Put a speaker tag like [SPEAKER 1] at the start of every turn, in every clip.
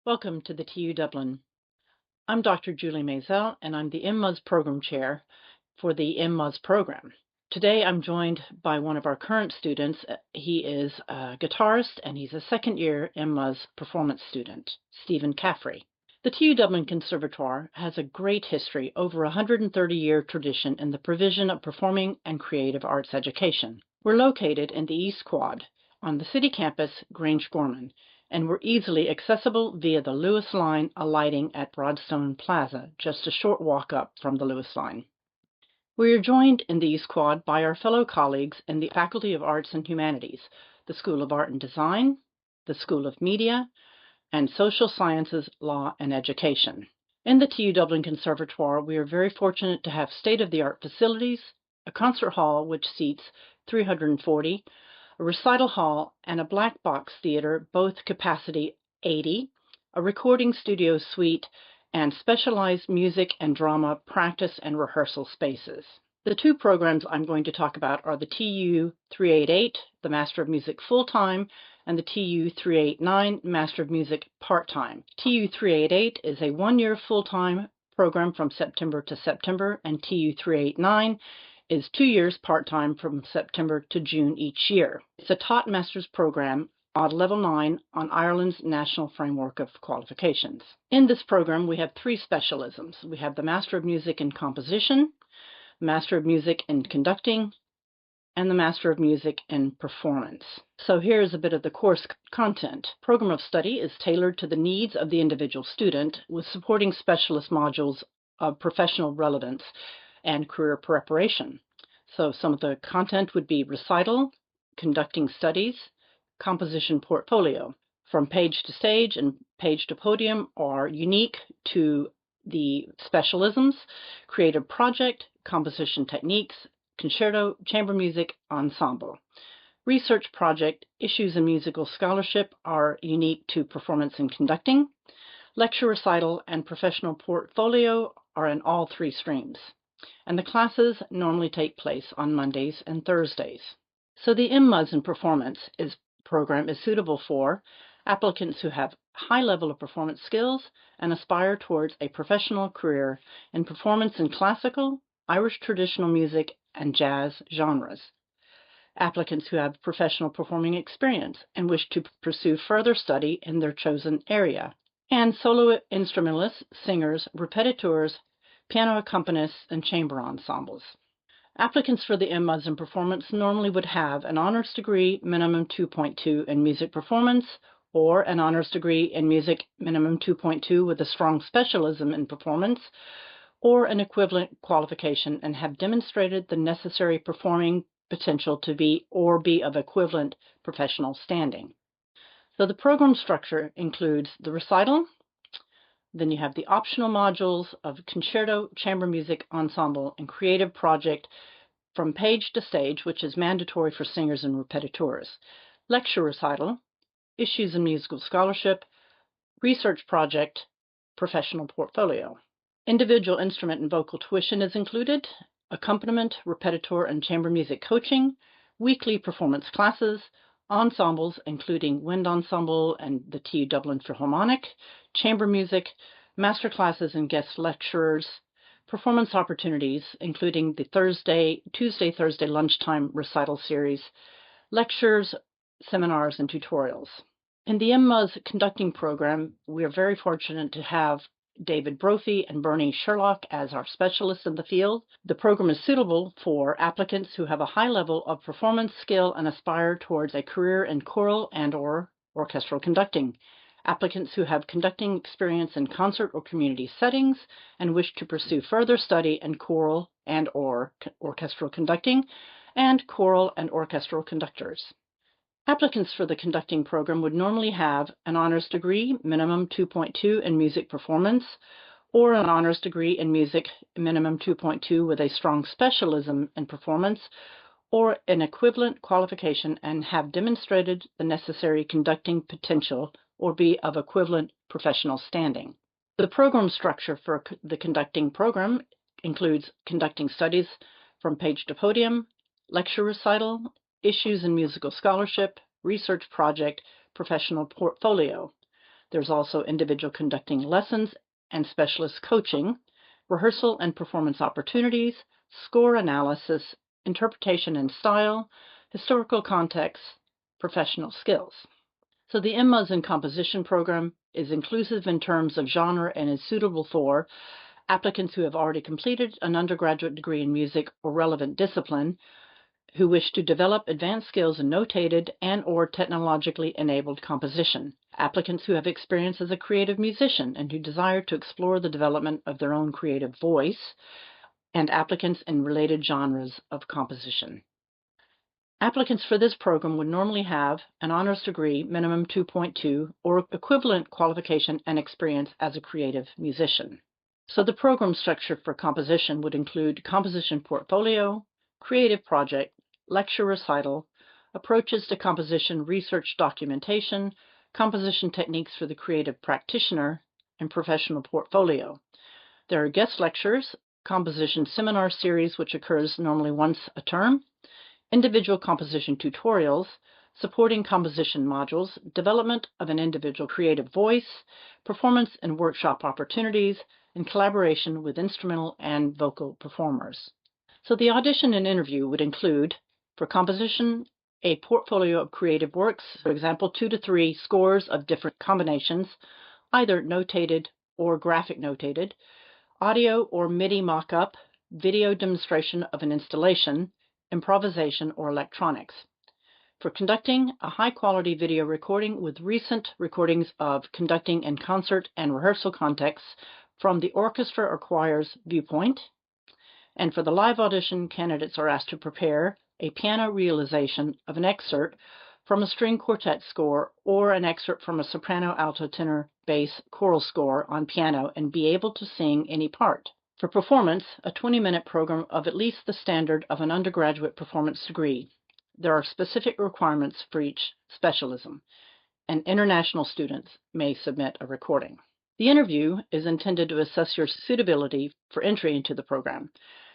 [SPEAKER 1] Welcome to the TU Dublin. I'm Dr. Julie Maisel, and I'm the MMUS Program Chair for the MMUS program. Today I'm joined by one of our current students. He is a guitarist, and he's a second-year MMUS performance student, Stephen Caffrey. The TU Dublin Conservatoire has a great history, over a 130-year tradition in the provision of performing and creative arts education. We're located in the East Quad on the city campus, Grange-Gorman, and we're easily accessible via the Lewis Line alighting at Broadstone Plaza, just a short walk up from the Lewis Line. We are joined in the East Quad by our fellow colleagues in the Faculty of Arts and Humanities, the School of Art and Design, the School of Media, and Social Sciences, Law, and Education. In the TU Dublin Conservatoire, we are very fortunate to have state-of-the-art facilities, a concert hall which seats 340, a recital hall, and a black box theater, both capacity 80, a recording studio suite, and specialized music and drama practice and rehearsal spaces. The two programs I'm going to talk about are the TU388, the Master of Music full-time, and the TU389, Master of Music part-time. TU388 is a one-year full-time program from September to September, and TU389 is 2 years part-time from September to June each year. It's a taught master's program on Level 9 on Ireland's National Framework of Qualifications. In this program, we have three specialisms. We have the Master of Music in Composition, Master of Music in Conducting, and the Master of Music in Performance. So here's a bit of the course content. Program of study is tailored to the needs of the individual student with supporting specialist modules of professional relevance and career preparation. So some of the content would be recital, conducting studies, composition portfolio. From page to stage and page to podium are unique to the specialisms, creative project, composition techniques, concerto, chamber music, ensemble. Research project, issues in musical scholarship are unique to performance and conducting. Lecture recital and professional portfolio are in all three streams. And the classes normally take place on Mondays and Thursdays. So the MMUS in Performance program is suitable for applicants who have high level of performance skills and aspire towards a professional career in performance in classical, Irish traditional music, and jazz genres. Applicants who have professional performing experience and wish to pursue further study in their chosen area. And solo instrumentalists, singers, repetiteurs, piano accompanists, and chamber ensembles. Applicants for the MMUS in Performance normally would have an honors degree, minimum 2.2 in music performance, or an honors degree in music, minimum 2.2 with a strong specialism in performance, or an equivalent qualification and have demonstrated the necessary performing potential to be of equivalent professional standing. So the program structure includes the recital. Then you have the optional modules of concerto, chamber music, ensemble, and creative project from page to stage, which is mandatory for singers and repetiteurs. Lecture recital, issues in musical scholarship, research project, professional portfolio. Individual instrument and vocal tuition is included, accompaniment, repetiteur, and chamber music coaching, weekly performance classes, ensembles including wind ensemble and the TU Dublin Philharmonic, chamber music, master classes and guest lecturers, performance opportunities including the Tuesday, Thursday lunchtime recital series, lectures, seminars, and tutorials. In the MMUS conducting program, we are very fortunate to have David Brophy and Bernie Sherlock as our specialists in the field. The program is suitable for applicants who have a high level of performance skill and aspire towards a career in choral and/or orchestral conducting. Applicants who have conducting experience in concert or community settings and wish to pursue further study in choral and/or orchestral conducting, and choral and orchestral conductors. Applicants for the conducting program would normally have an honors degree, minimum 2.2 in music performance, or an honors degree in music, minimum 2.2 with a strong specialism in performance, or an equivalent qualification and have demonstrated the necessary conducting potential or be of equivalent professional standing. The program structure for the conducting program includes conducting studies from page to podium, lecture recital, issues in musical scholarship, research project, professional portfolio. There's also individual conducting lessons and specialist coaching, rehearsal and performance opportunities, score analysis, interpretation and style, historical context, professional skills. So the MMUS in Composition program is inclusive in terms of genre and is suitable for applicants who have already completed an undergraduate degree in music or relevant discipline, who wish to develop advanced skills in notated and/or technologically enabled composition, applicants who have experience as a creative musician and who desire to explore the development of their own creative voice, and applicants in related genres of composition. Applicants for this program would normally have an honors degree, minimum 2.2, or equivalent qualification and experience as a creative musician. So the program structure for composition would include composition portfolio, creative project, lecture recital, approaches to composition research documentation, composition techniques for the creative practitioner, and professional portfolio. There are guest lectures, composition seminar series, which occurs normally once a term, individual composition tutorials, supporting composition modules, development of an individual creative voice, performance and workshop opportunities, and collaboration with instrumental and vocal performers. So the audition and interview would include, for composition, a portfolio of creative works, for example, 2 to 3 scores of different combinations, either notated or graphic notated, audio or MIDI mock-up, video demonstration of an installation, improvisation, or electronics. For conducting, a high-quality video recording with recent recordings of conducting in concert and rehearsal contexts from the orchestra or choir's viewpoint. And for the live audition, candidates are asked to prepare a piano realization of an excerpt from a string quartet score or an excerpt from a soprano, alto, tenor, bass, choral score on piano and be able to sing any part. For performance, a 20-minute program of at least the standard of an undergraduate performance degree. There are specific requirements for each specialism, and international students may submit a recording. The interview is intended to assess your suitability for entry into the program.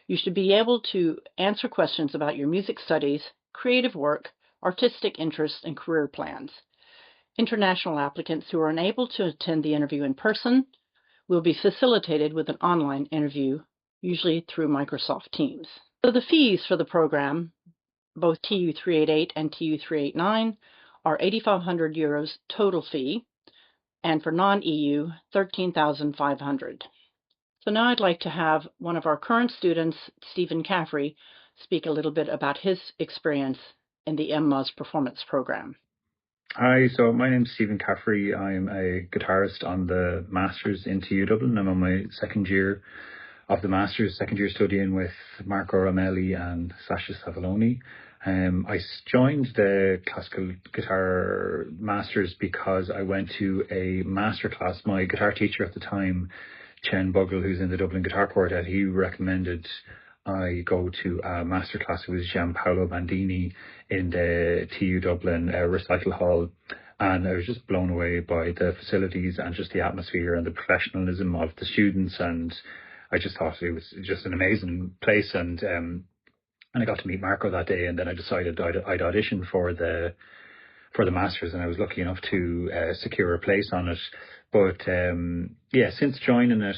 [SPEAKER 1] You should be able to answer questions about your music studies, creative work, artistic interests, and career plans. International applicants who are unable to attend the interview in person will be facilitated with an online interview, usually through Microsoft Teams. So the fees for the program, both TU388 and TU389, are €8,500 total fee, and for non-EU, $13,500. So now I'd like to have one of our current students, Stephen Caffrey, speak a little bit about his experience in the MMUS performance program.
[SPEAKER 2] Hi, so my name's Stephen Caffrey. I'm a guitarist on the Masters in TU Dublin. I'm on my second year of the Masters, second year studying with Marco Ramelli and Sasha Savaloni. I joined the classical guitar Masters because I went to a masterclass. My guitar teacher at the time, Chen Bugle, who's in the Dublin Guitar Quartet, he recommended I go to a masterclass with Gianpaolo Bandini in the TU Dublin recital hall, and I was just blown away by the facilities and just the atmosphere and the professionalism of the students, and I just thought it was just an amazing place. And I got to meet Marco that day, and then I decided I'd audition for the Masters, and I was lucky enough to secure a place on it. But since joining it,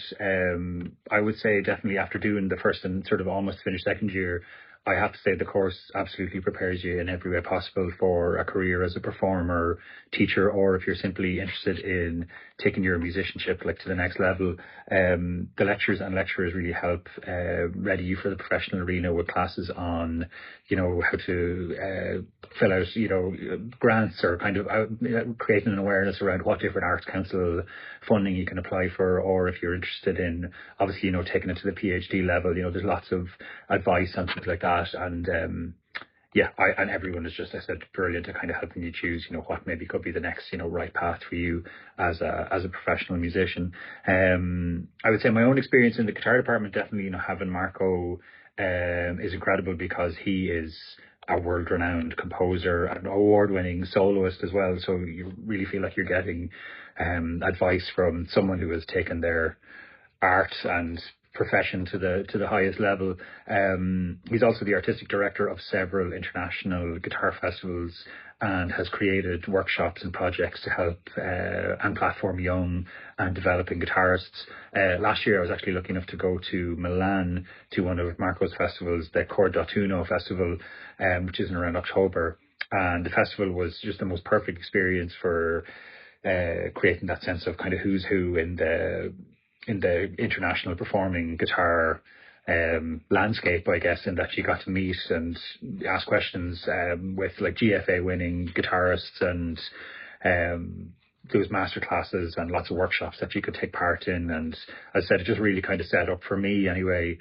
[SPEAKER 2] I would say definitely after doing the first and sort of almost finished second year, I have to say the course absolutely prepares you in every way possible for a career as a performer, teacher, or if you're simply interested in taking your musicianship like to the next level. The lectures and lecturers really help ready you for the professional arena with classes on, how to fill out, grants, or kind of creating an awareness around what different Arts Council funding you can apply for, or if you're interested in, obviously, taking it to the PhD level, there's lots of advice and things like that. And and everyone is just, I said, brilliant at kind of helping you choose, what maybe could be the next, right path for you as a professional musician. I would say my own experience in the guitar department, definitely, having Marco is incredible, because he is a world-renowned composer, an award-winning soloist as well. So you really feel like you're getting advice from someone who has taken their art and profession to the highest level. He's also the artistic director of several international guitar festivals and has created workshops and projects to help and platform young and developing guitarists. Last year I was actually lucky enough to go to Milan to one of Marco's festivals, the Cor d'Autunno festival, which is in around October. And the festival was just the most perfect experience for creating that sense of kind of who's who in the international performing guitar landscape, I guess, in that you got to meet and ask questions with like GFA winning guitarists, and there was master classes and lots of workshops that you could take part in. And as I said, it just really kind of set up for me anyway,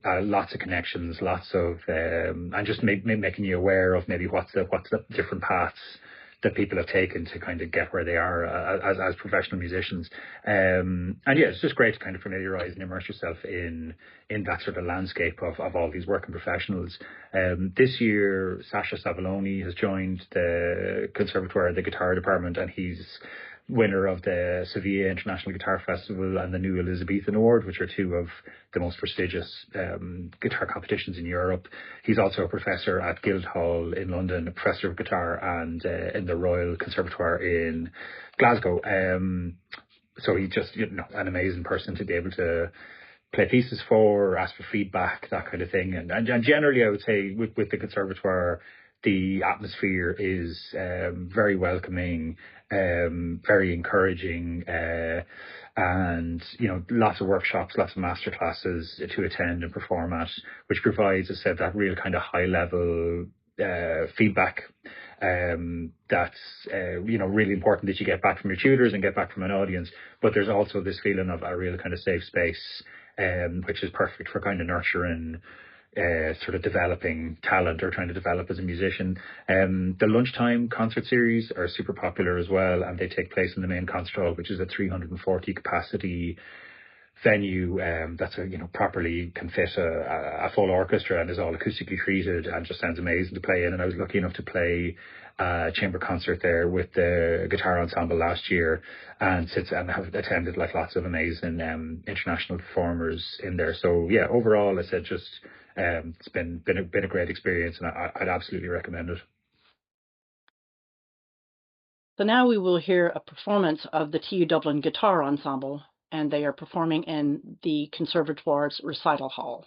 [SPEAKER 2] lots of connections, lots of and just making you aware of maybe what's the different paths that people have taken to kind of get where they are as professional musicians. And yeah, it's just great to kind of familiarize and immerse yourself in that sort of landscape of all these working professionals. This year, Sasha Savoloni has joined the Conservatoire, the guitar department, and he's winner of the Sevilla International Guitar Festival and the New Elizabethan Award, which are two of the most prestigious guitar competitions in Europe. He's also a professor at Guildhall in London, a professor of guitar, and in the Royal Conservatoire in Glasgow. So he's just an amazing person to be able to play pieces for, ask for feedback, that kind of thing. And generally, I would say with the Conservatoire, the atmosphere is very welcoming, very encouraging, and lots of workshops, lots of master classes to attend and perform at, which provides, as I said, that real kind of high level feedback that's really important that you get back from your tutors and get back from an audience. But there's also this feeling of a real kind of safe space, which is perfect for kind of nurturing sort of developing talent or trying to develop as a musician. The lunchtime concert series are super popular as well, and they take place in the main concert hall, which is a 340 capacity venue that's properly can fit a full orchestra and is all acoustically treated and just sounds amazing to play in. And I was lucky enough to play a chamber concert there with the guitar ensemble last year, and have attended like lots of amazing international performers in there. So yeah, overall, I said just it's been a great experience, and I'd absolutely recommend it.
[SPEAKER 1] So now we will hear a performance of the TU Dublin Guitar Ensemble, and they are performing in the Conservatoire's recital hall.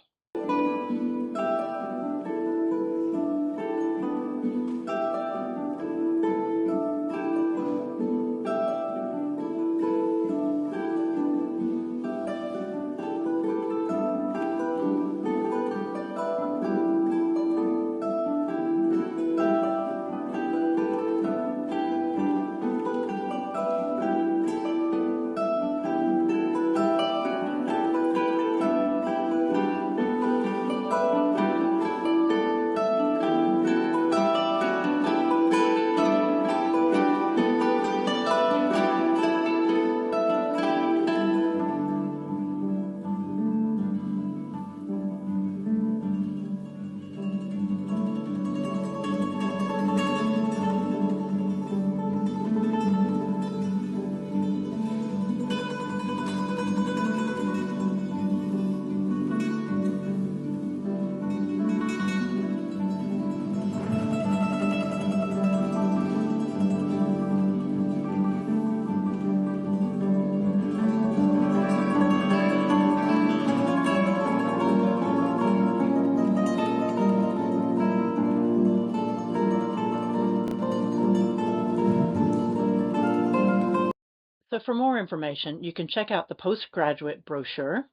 [SPEAKER 1] So for more information, you can check out the postgraduate brochure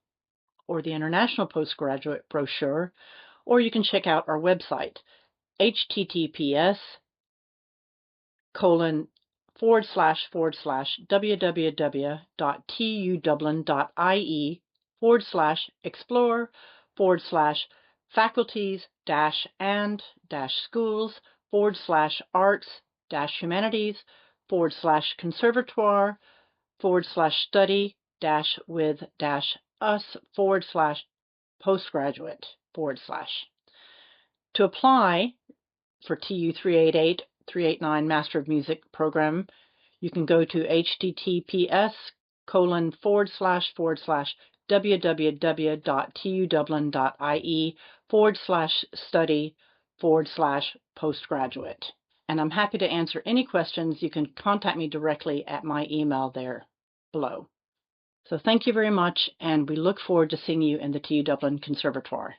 [SPEAKER 1] or the international postgraduate brochure, or you can check out our website, https://www.tu-art-humanities/schools/arts-humanities/study-with-us/postgraduate/. To apply for TU388 389 Master of Music program, you can go to https:// www.tudublin.ie/study/postgraduate. And I'm happy to answer any questions. You can contact me directly at my email there below. So thank you very much, and we look forward to seeing you in the TU Dublin Conservatoire.